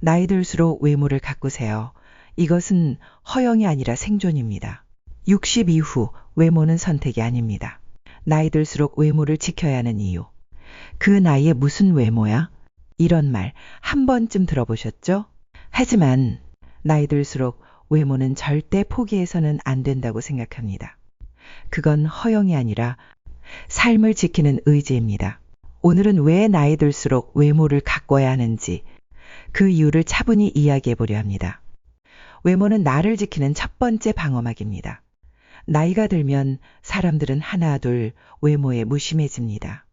나이 들수록 외모를 가꾸세요. 이것은 허영이 아니라 생존입니다. 60 이후 외모는 선택이 아닙니다. 나이 들수록 외모를 지켜야 하는 이유. 그 나이에 무슨 외모야? 이런 말 한 번쯤 들어보셨죠? 하지만 나이 들수록 외모는 절대 포기해서는 안 된다고 생각합니다. 그건 허영이 아니라 삶을 지키는 의지입니다. 오늘은 왜 나이 들수록 외모를 가꿔야 하는지 그 이유를 차분히 이야기해 보려 합니다. 외모는 나를 지키는 첫 번째 방어막입니다. 나이가 들면 사람들은 하나 둘 외모에 무심해집니다.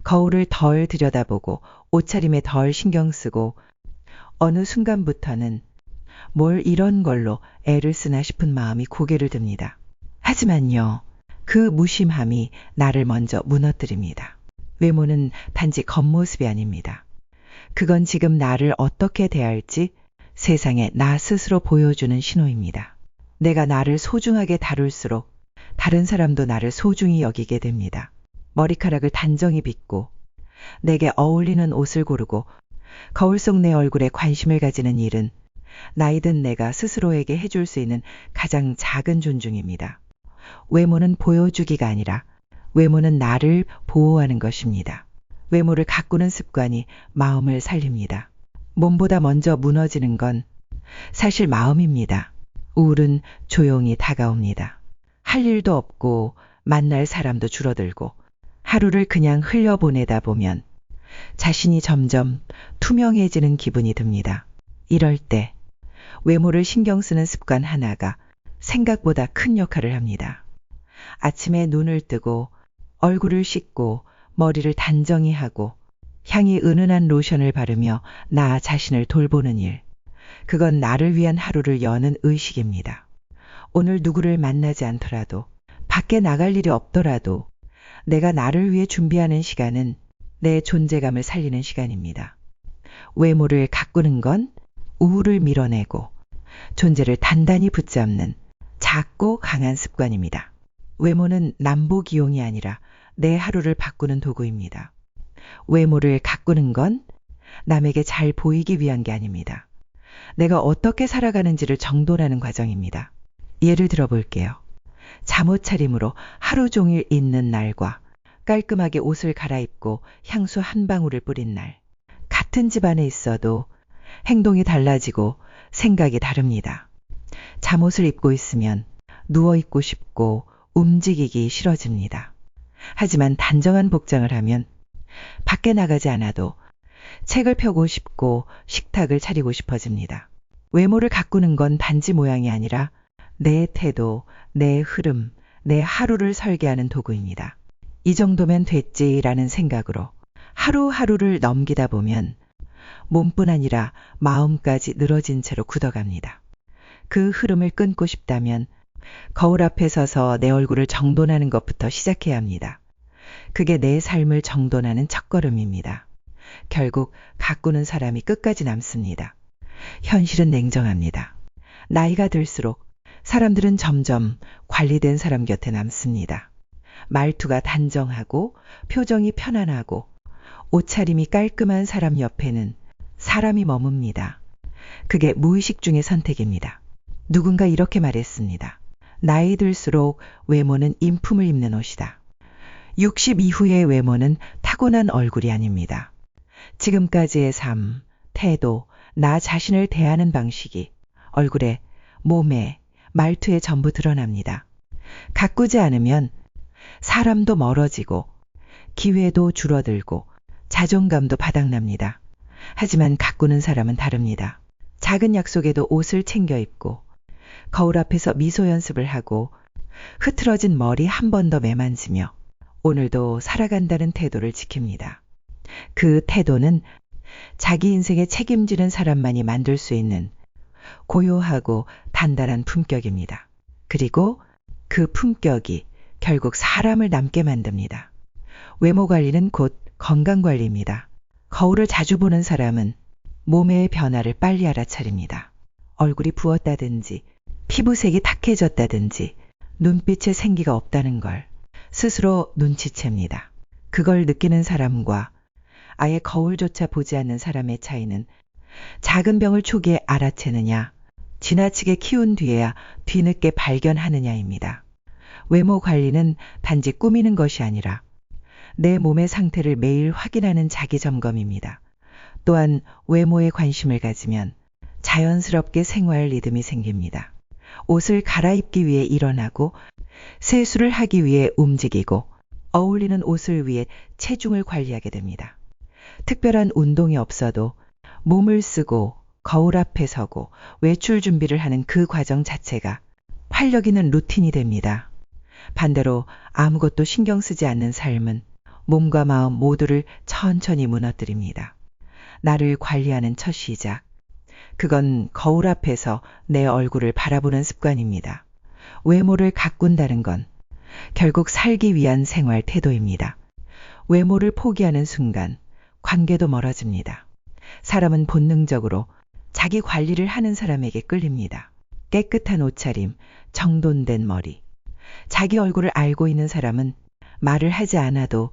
거울을 덜 들여다보고 옷차림에 덜 신경 쓰고 어느 순간부터는 뭘 이런 걸로 애를 쓰나 싶은 마음이 고개를 듭니다. 하지만요, 그 무심함이 나를 먼저 무너뜨립니다. 외모는 단지 겉모습이 아닙니다. 그건 지금 나를 어떻게 대할지 세상에 나 스스로 보여주는 신호입니다. 내가 나를 소중하게 다룰수록 다른 사람도 나를 소중히 여기게 됩니다. 머리카락을 단정히 빗고 내게 어울리는 옷을 고르고 거울 속 내 얼굴에 관심을 가지는 일은 나이든 내가 스스로에게 해줄 수 있는 가장 작은 존중입니다. 외모는 보여주기가 아니라 외모는 나를 보호하는 것입니다. 외모를 가꾸는 습관이 마음을 살립니다. 몸보다 먼저 무너지는 건 사실 마음입니다. 우울은 조용히 다가옵니다. 할 일도 없고 만날 사람도 줄어들고 하루를 그냥 흘려보내다 보면 자신이 점점 투명해지는 기분이 듭니다. 이럴 때 외모를 신경 쓰는 습관 하나가 생각보다 큰 역할을 합니다. 아침에 눈을 뜨고 얼굴을 씻고 머리를 단정히 하고 향이 은은한 로션을 바르며 나 자신을 돌보는 일. 그건 나를 위한 하루를 여는 의식입니다. 오늘 누구를 만나지 않더라도 밖에 나갈 일이 없더라도 내가 나를 위해 준비하는 시간은 내 존재감을 살리는 시간입니다. 외모를 가꾸는 건 우울을 밀어내고 존재를 단단히 붙잡는 작고 강한 습관입니다. 외모는 남보기용이 아니라 내 하루를 바꾸는 도구입니다. 외모를 가꾸는 건 남에게 잘 보이기 위한 게 아닙니다. 내가 어떻게 살아가는지를 정돈하는 과정입니다. 예를 들어 볼게요. 잠옷 차림으로 하루 종일 있는 날과 깔끔하게 옷을 갈아입고 향수 한 방울을 뿌린 날. 같은 집안에 있어도 행동이 달라지고 생각이 다릅니다. 잠옷을 입고 있으면 누워 있고 싶고 움직이기 싫어집니다. 하지만 단정한 복장을 하면 밖에 나가지 않아도 책을 펴고 싶고 식탁을 차리고 싶어집니다. 외모를 가꾸는 건 반지 모양이 아니라 내 태도, 내 흐름, 내 하루를 설계하는 도구입니다. 이 정도면 됐지라는 생각으로 하루하루를 넘기다 보면 몸뿐 아니라 마음까지 늘어진 채로 굳어갑니다. 그 흐름을 끊고 싶다면 거울 앞에 서서 내 얼굴을 정돈하는 것부터 시작해야 합니다. 그게 내 삶을 정돈하는 첫걸음입니다. 결국 가꾸는 사람이 끝까지 남습니다. 현실은 냉정합니다. 나이가 들수록 사람들은 점점 관리된 사람 곁에 남습니다. 말투가 단정하고 표정이 편안하고 옷차림이 깔끔한 사람 옆에는 사람이 머뭅니다. 그게 무의식 중의 선택입니다. 누군가 이렇게 말했습니다. 나이 들수록 외모는 인품을 입는 옷이다. 60 이후의 외모는 타고난 얼굴이 아닙니다. 지금까지의 삶, 태도, 나 자신을 대하는 방식이 얼굴에, 몸에, 말투에 전부 드러납니다. 가꾸지 않으면 사람도 멀어지고 기회도 줄어들고 자존감도 바닥납니다. 하지만 가꾸는 사람은 다릅니다. 작은 약속에도 옷을 챙겨 입고 거울 앞에서 미소 연습을 하고 흐트러진 머리 한 번 더 매만지며 오늘도 살아간다는 태도를 지킵니다. 그 태도는 자기 인생에 책임지는 사람만이 만들 수 있는 고요하고 단단한 품격입니다. 그리고 그 품격이 결국 사람을 남게 만듭니다. 외모 관리는 곧 건강 관리입니다. 거울을 자주 보는 사람은 몸의 변화를 빨리 알아차립니다. 얼굴이 부었다든지 피부색이 탁해졌다든지 눈빛에 생기가 없다는 걸 스스로 눈치챕니다. 그걸 느끼는 사람과 아예 거울조차 보지 않는 사람의 차이는 작은 병을 초기에 알아채느냐, 지나치게 키운 뒤에야 뒤늦게 발견하느냐입니다. 외모 관리는 단지 꾸미는 것이 아니라 내 몸의 상태를 매일 확인하는 자기 점검입니다. 또한 외모에 관심을 가지면 자연스럽게 생활 리듬이 생깁니다. 옷을 갈아입기 위해 일어나고 세수를 하기 위해 움직이고 어울리는 옷을 위해 체중을 관리하게 됩니다. 특별한 운동이 없어도 몸을 쓰고 거울 앞에 서고 외출 준비를 하는 그 과정 자체가 활력 있는 루틴이 됩니다. 반대로 아무것도 신경 쓰지 않는 삶은 몸과 마음 모두를 천천히 무너뜨립니다. 나를 관리하는 첫 시작. 그건 거울 앞에서 내 얼굴을 바라보는 습관입니다. 외모를 가꾼다는 건 결국 살기 위한 생활 태도입니다. 외모를 포기하는 순간 관계도 멀어집니다. 사람은 본능적으로 자기 관리를 하는 사람에게 끌립니다. 깨끗한 옷차림, 정돈된 머리. 자기 얼굴을 알고 있는 사람은 말을 하지 않아도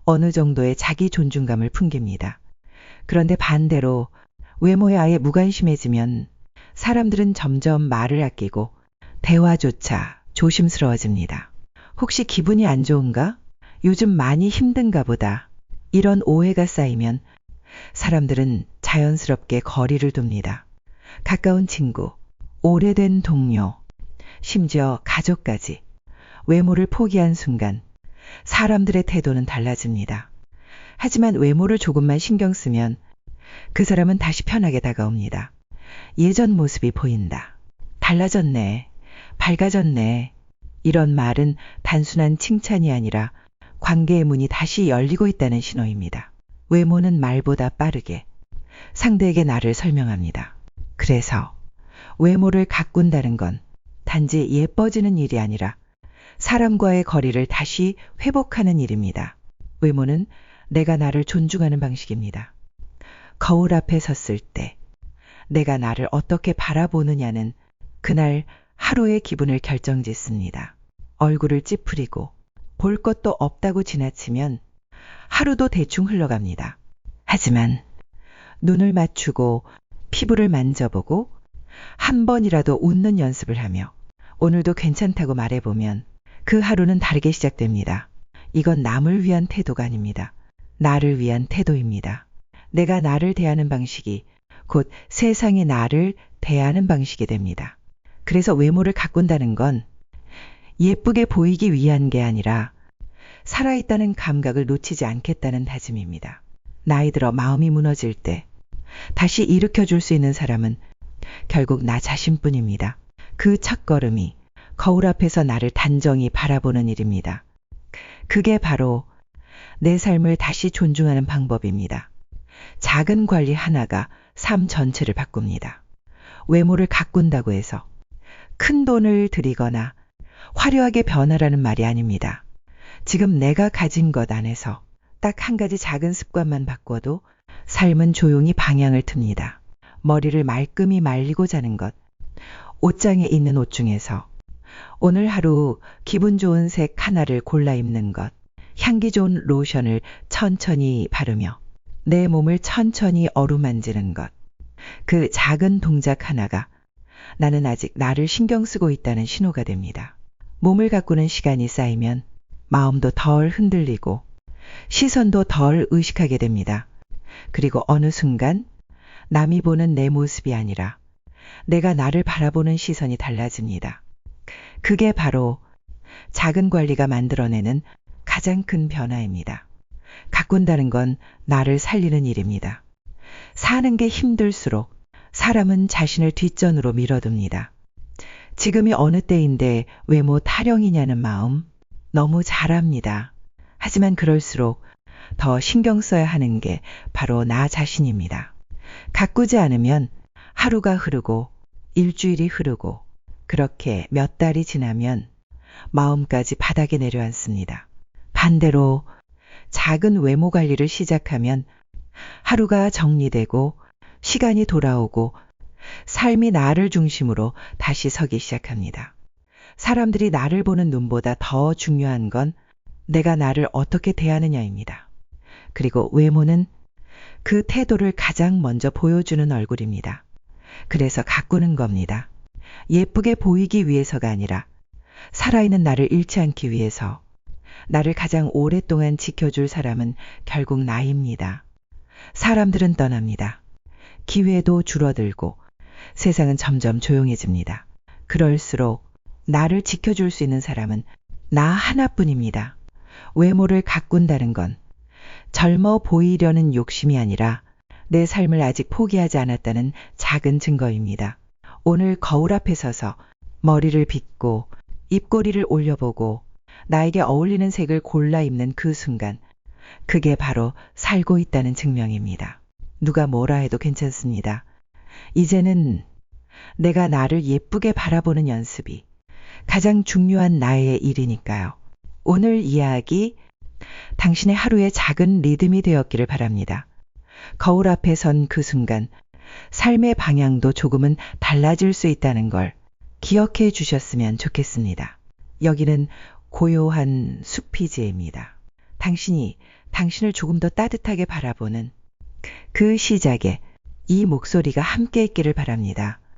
어느 정도의 자기 존중감을 풍깁니다. 그런데 반대로 외모에 아예 무관심해지면 사람들은 점점 말을 아끼고 대화조차 조심스러워집니다. 혹시 기분이 안 좋은가? 요즘 많이 힘든가 보다. 이런 오해가 쌓이면 사람들은 자연스럽게 거리를 둡니다. 가까운 친구, 오래된 동료, 심지어 가족까지 외모를 포기한 순간 사람들의 태도는 달라집니다. 하지만 외모를 조금만 신경 쓰면 그 사람은 다시 편하게 다가옵니다. 예전 모습이 보인다. 달라졌네. 밝아졌네. 이런 말은 단순한 칭찬이 아니라 관계의 문이 다시 열리고 있다는 신호입니다. 외모는 말보다 빠르게 상대에게 나를 설명합니다. 그래서 외모를 가꾼다는 건 단지 예뻐지는 일이 아니라 사람과의 거리를 다시 회복하는 일입니다. 외모는 내가 나를 존중하는 방식입니다. 거울 앞에 섰을 때 내가 나를 어떻게 바라보느냐는 그날 하루의 기분을 결정짓습니다. 얼굴을 찌푸리고 볼 것도 없다고 지나치면 하루도 대충 흘러갑니다. 하지만 눈을 맞추고 피부를 만져보고 한 번이라도 웃는 연습을 하며 오늘도 괜찮다고 말해보면 그 하루는 다르게 시작됩니다. 이건 남을 위한 태도가 아닙니다. 나를 위한 태도입니다. 내가 나를 대하는 방식이 곧 세상이 나를 대하는 방식이 됩니다. 그래서 외모를 가꾼다는 건 예쁘게 보이기 위한 게 아니라 살아있다는 감각을 놓치지 않겠다는 다짐입니다. 나이 들어 마음이 무너질 때 다시 일으켜줄 수 있는 사람은 결국 나 자신뿐입니다. 그 첫걸음이 거울 앞에서 나를 단정히 바라보는 일입니다. 그게 바로 내 삶을 다시 존중하는 방법입니다. 작은 관리 하나가 삶 전체를 바꿉니다. 외모를 가꾼다고 해서 큰 돈을 들이거나 화려하게 변하라는 말이 아닙니다. 지금 내가 가진 것 안에서 딱 한 가지 작은 습관만 바꿔도 삶은 조용히 방향을 틉니다. 머리를 말끔히 말리고 자는 것, 옷장에 있는 옷 중에서 오늘 하루 기분 좋은 색 하나를 골라 입는 것, 향기 좋은 로션을 천천히 바르며 내 몸을 천천히 어루만지는 것, 그 작은 동작 하나가 나는 아직 나를 신경 쓰고 있다는 신호가 됩니다. 몸을 가꾸는 시간이 쌓이면 마음도 덜 흔들리고 시선도 덜 의식하게 됩니다. 그리고 어느 순간 남이 보는 내 모습이 아니라 내가 나를 바라보는 시선이 달라집니다. 그게 바로 작은 관리가 만들어내는 가장 큰 변화입니다. 가꾼다는 건 나를 살리는 일입니다. 사는 게 힘들수록 사람은 자신을 뒷전으로 밀어둡니다. 지금이 어느 때인데 외모 타령이냐는 마음 너무 잘 압니다. 하지만 그럴수록 더 신경 써야 하는 게 바로 나 자신입니다. 가꾸지 않으면 하루가 흐르고 일주일이 흐르고 그렇게 몇 달이 지나면 마음까지 바닥에 내려앉습니다. 반대로 작은 외모 관리를 시작하면 하루가 정리되고 시간이 돌아오고 삶이 나를 중심으로 다시 서기 시작합니다. 사람들이 나를 보는 눈보다 더 중요한 건 내가 나를 어떻게 대하느냐입니다. 그리고 외모는 그 태도를 가장 먼저 보여주는 얼굴입니다. 그래서 가꾸는 겁니다. 예쁘게 보이기 위해서가 아니라 살아있는 나를 잃지 않기 위해서. 나를 가장 오랫동안 지켜줄 사람은 결국 나입니다. 사람들은 떠납니다. 기회도 줄어들고 세상은 점점 조용해집니다. 그럴수록 나를 지켜줄 수 있는 사람은 나 하나뿐입니다. 외모를 가꾼다는 건 젊어 보이려는 욕심이 아니라 내 삶을 아직 포기하지 않았다는 작은 증거입니다. 오늘 거울 앞에 서서 머리를 빗고 입꼬리를 올려보고 나에게 어울리는 색을 골라 입는 그 순간, 그게 바로 살고 있다는 증명입니다. 누가 뭐라 해도 괜찮습니다. 이제는 내가 나를 예쁘게 바라보는 연습이 가장 중요한 나의 일이니까요. 오늘 이야기, 당신의 하루의 작은 리듬이 되었기를 바랍니다. 거울 앞에 선 그 순간, 삶의 방향도 조금은 달라질 수 있다는 걸 기억해 주셨으면 좋겠습니다. 여기는 고요한 수피지입니다. 당신이 당신을 조금 더 따뜻하게 바라보는 그 시작에 이 목소리가 함께 있기를 바랍니다.